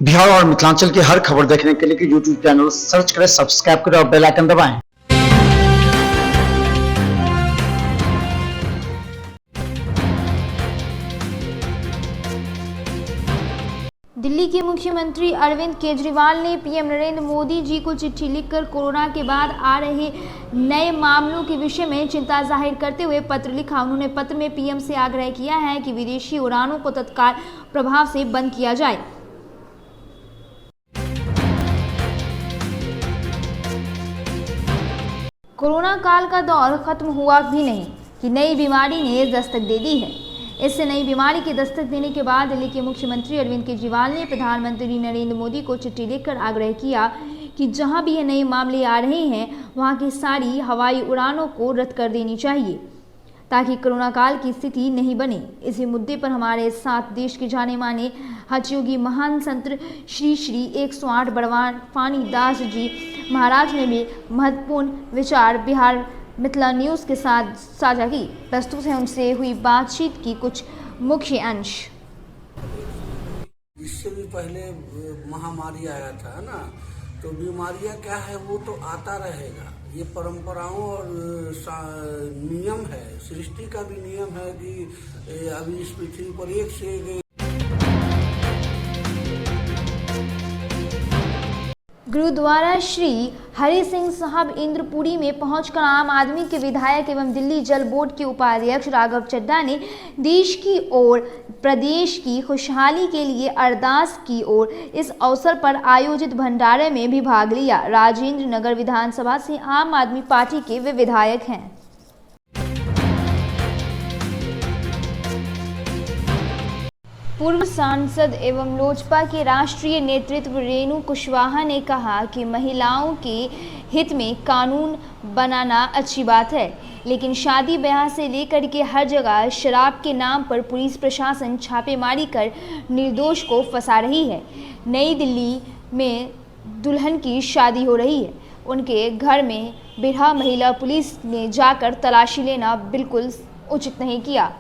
बिहार और मिथिलांचल की हर खबर देखने के लिए यूट्यूब चैनल सर्च करें, सब्सक्राइब करें और बेल आइकन दबाएं। दिल्ली के मुख्यमंत्री अरविंद केजरीवाल ने पीएम नरेंद्र मोदी जी को चिट्ठी लिखकर कोरोना के बाद आ रहे नए मामलों के विषय में चिंता जाहिर करते हुए पत्र लिखा। उन्होंने पत्र में पीएम से आग्रह किया है कि विदेशी उड़ानों को तत्काल प्रभाव से बंद किया जाए। कोरोना काल का दौर खत्म हुआ भी नहीं कि नई बीमारी ने दस्तक दे दी है। इससे नई बीमारी की दस्तक देने के बाद दिल्ली के मुख्यमंत्री अरविंद केजरीवाल ने प्रधानमंत्री नरेंद्र मोदी को चिट्ठी लिखकर आग्रह किया कि जहां भी ये नए मामले आ रहे हैं वहां की सारी हवाई उड़ानों को रद्द कर देनी चाहिए ताकि कोरोना काल की स्थिति नहीं बने। इसी मुद्दे पर हमारे साथ देश के जाने माने हठयोगी महान संत श्री श्री 108 बड़वान फानी दास जी महाराज ने भी महत्वपूर्ण विचार बिहार मिथिला न्यूज़ के साथ साझा की। प्रस्तुत है उनसे हुई बातचीत की कुछ मुख्य अंश। इससे भी पहले महामारी आया था ना, तो बीमारियां क्या है वो तो आता रहेगा। ये परंपराओं और नियम है, सृष्टि का भी नियम है कि अभी इस पृथ्वी पर एक से एक। गुरुद्वारा श्री हरि सिंह साहब इंद्रपुरी में पहुंचकर आम आदमी के विधायक एवं दिल्ली जल बोर्ड के उपाध्यक्ष राघव चड्ढा ने देश की और प्रदेश की खुशहाली के लिए अरदास की और इस अवसर पर आयोजित भंडारे में भी भाग लिया। राजेंद्र नगर विधानसभा से आम आदमी पार्टी के वे विधायक हैं। पूर्व सांसद एवं लोजपा के राष्ट्रीय नेतृत्व रेणु कुशवाहा ने कहा कि महिलाओं के हित में कानून बनाना अच्छी बात है, लेकिन शादी ब्याह से लेकर के हर जगह शराब के नाम पर पुलिस प्रशासन छापेमारी कर निर्दोष को फंसा रही है। नई दिल्ली में दुल्हन की शादी हो रही है, उनके घर में बिरहा महिला पुलिस ने जाकर तलाशी लेना बिल्कुल उचित नहीं किया।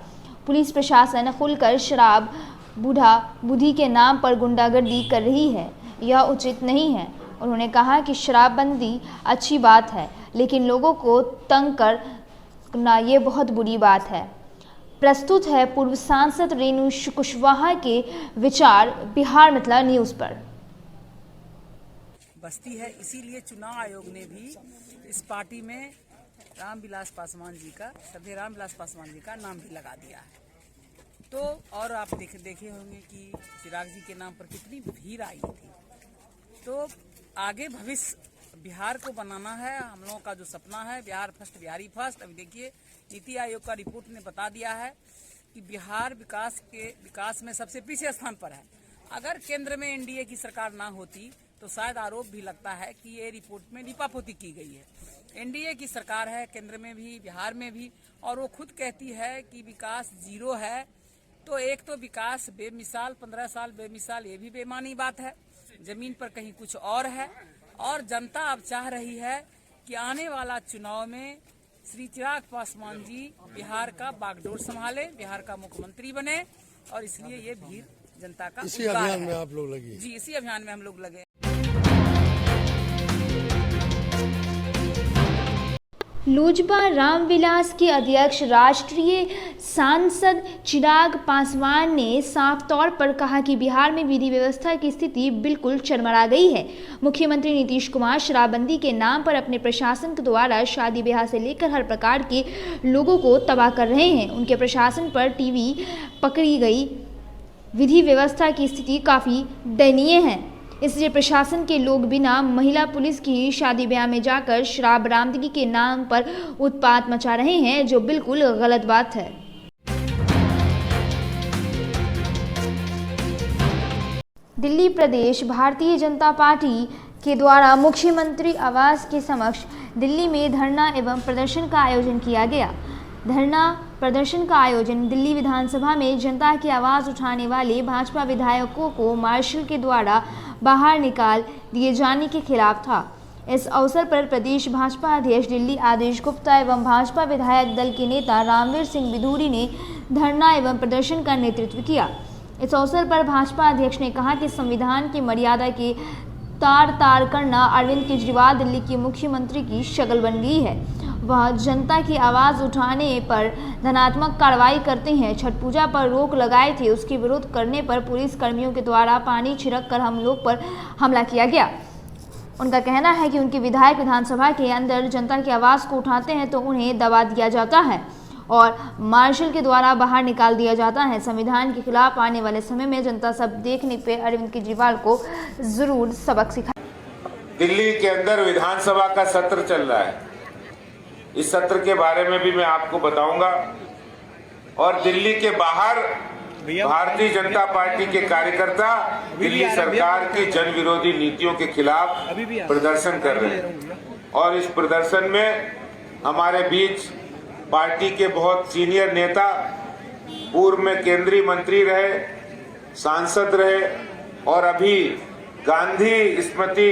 पुलिस प्रशासन खुलकर शराब बूढ़ा बुद्धि के नाम पर गुंडागर्दी कर रही है, यह उचित नहीं है। उन्होंने कहा कि शराबबंदी अच्छी बात है, लेकिन लोगों को तंग करना ये बहुत बुरी बात है। प्रस्तुत है पूर्व सांसद रेणु कुशवाहा के विचार बिहार मिथिला न्यूज़ पर। बस्ती है, इसीलिए चुनाव आयोग ने भी इस पार्टी में रामविलास पासवान जी का, श्रद्धेय रामविलास पासवान जी का नाम भी लगा दिया है। तो और आप देखे होंगे कि चिराग जी के नाम पर कितनी भीड़ आई थी। तो आगे भविष्य बिहार को बनाना है, हम लोगों का जो सपना है बिहार फर्स्ट, बिहारी फर्स्ट। अभी देखिए नीति आयोग का रिपोर्ट ने बता दिया है कि बिहार विकास में सबसे पीछे स्थान पर है। अगर केंद्र में एनडीए की सरकार ना होती तो शायद आरोप भी लगता है कि ये रिपोर्ट में लीपापोती की गई है। एनडीए की सरकार है केंद्र में भी, बिहार में भी, और वो खुद कहती है कि विकास जीरो है। तो एक तो विकास बेमिसाल, 15 साल बेमिसाल, ये भी बेमानी बात है। जमीन पर कहीं कुछ और है, और जनता अब चाह रही है कि आने वाला चुनाव में श्री चिराग पासवान जी बिहार का बागडोर संभाले, बिहार का मुख्यमंत्री बने, और इसलिए ये भीड़ जनता का इसी अभियान में आप लोग लगे। जी, इसी अभियान में हम लोग लगे। लोजपा रामविलास के अध्यक्ष राष्ट्रीय सांसद चिराग पासवान ने साफ तौर पर कहा कि बिहार में विधि व्यवस्था की स्थिति बिल्कुल चरमरा गई है। मुख्यमंत्री नीतीश कुमार शराबबंदी के नाम पर अपने प्रशासन के द्वारा शादी ब्याह से लेकर हर प्रकार के लोगों को तबाह कर रहे हैं। उनके प्रशासन पर टीवी पकड़ी गई विधि व्यवस्था की स्थिति काफ़ी दयनीय है। इसलिए प्रशासन के लोग बिना महिला पुलिस की शादी ब्याह में जाकर शराब बरामदगी के नाम पर उत्पात मचा रहे हैं, जो बिल्कुल गलत बात है। दिल्ली प्रदेश भारतीय जनता पार्टी के द्वारा मुख्यमंत्री आवास के समक्ष दिल्ली में धरना एवं प्रदर्शन का आयोजन किया गया। धरना प्रदर्शन का आयोजन दिल्ली विधानसभा में जनता की आवाज़ उठाने वाले भाजपा विधायकों को मार्शल के द्वारा बाहर निकाल दिए जाने के खिलाफ था। इस अवसर पर प्रदेश भाजपा अध्यक्ष दिल्ली आदेश गुप्ता एवं भाजपा विधायक दल के नेता रामवीर सिंह बिधूरी ने धरना एवं प्रदर्शन का नेतृत्व किया। इस अवसर पर भाजपा अध्यक्ष ने कहा कि संविधान की मर्यादा की तार करना अरविंद केजरीवाल दिल्ली के मुख्यमंत्री की शक्ल बन गई है। वह जनता की आवाज़ उठाने पर धनात्मक कार्रवाई करते हैं। छठ पूजा पर रोक लगाए थे, उसके विरोध करने पर पुलिस कर्मियों के द्वारा पानी छिड़क कर हम लोग पर हमला किया गया। उनका कहना है कि उनके विधायक विधानसभा के अंदर जनता की आवाज़ को उठाते हैं तो उन्हें दबा दिया जाता है और मार्शल के द्वारा बाहर निकाल दिया जाता है। संविधान के खिलाफ आने वाले समय में जनता सब देखने पे अरविंद केजरीवाल को जरूर सबक सिखाए। दिल्ली के अंदर विधानसभा का सत्र चल रहा है। इस सत्र के बारे में भी मैं आपको बताऊंगा और दिल्ली के बाहर भारतीय जनता पार्टी के कार्यकर्ता दिल्ली सरकार की जन विरोधी नीतियों के खिलाफ प्रदर्शन कर रहे हैं और इस प्रदर्शन में हमारे बीच पार्टी के बहुत सीनियर नेता, पूर्व में केंद्रीय मंत्री रहे, सांसद रहे और अभी गांधी स्मृति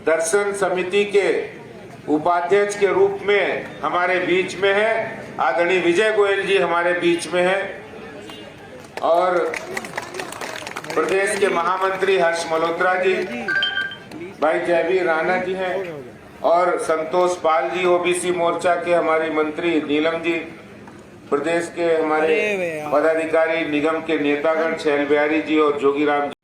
दर्शन समिति के उपाध्यक्ष के रूप में हमारे बीच में है। आदरणीय विजय गोयल जी हमारे बीच में है और प्रदेश के महामंत्री हर्ष मल्होत्रा जी, भाई जयवीर राणा जी हैं और संतोष पाल जी ओबीसी मोर्चा के हमारी मंत्री नीलम जी, प्रदेश के हमारे पदाधिकारी निगम के नेतागण छैल बिहारी जी और जोगीराम जी।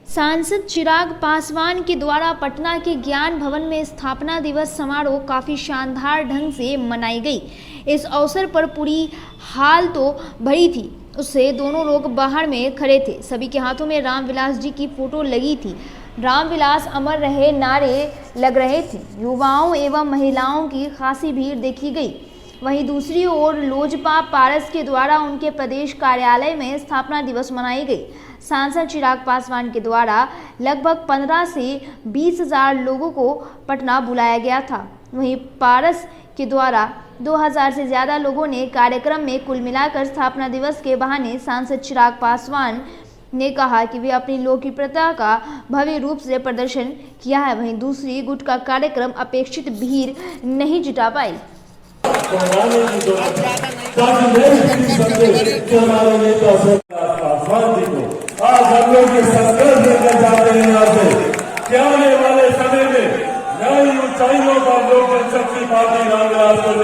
सांसद चिराग पासवान के द्वारा पटना के ज्ञान भवन में स्थापना दिवस समारोह काफ़ी शानदार ढंग से मनाई गई। इस अवसर पर पूरी हाल तो भरी थी, उससे दोनों लोग बाहर में खड़े थे। सभी के हाथों में रामविलास जी की फोटो लगी थी। रामविलास अमर रहे नारे लग रहे थे। युवाओं एवं महिलाओं की खासी भीड़ देखी गई। वहीं दूसरी ओर लोजपा पारस के द्वारा उनके प्रदेश कार्यालय में स्थापना दिवस मनाई गई। सांसद चिराग पासवान के द्वारा लगभग 15 से 20 हज़ार लोगों को पटना बुलाया गया था। वहीं पारस के द्वारा 2000 से ज़्यादा लोगों ने कार्यक्रम में कुल मिलाकर स्थापना दिवस के बहाने सांसद चिराग पासवान ने कहा कि वे अपनी लोकप्रियता का भव्य रूप से प्रदर्शन किया है। वहीं दूसरी गुट का कार्यक्रम अपेक्षित भीड़ नहीं जुटा पाई। आज हम लोग ये संकल्प लेकर जाते हैं यहाँ से कि आने वाले समय में नई ऊंचाइयों पर लोक जनशक्ति पार्टी रामविलास को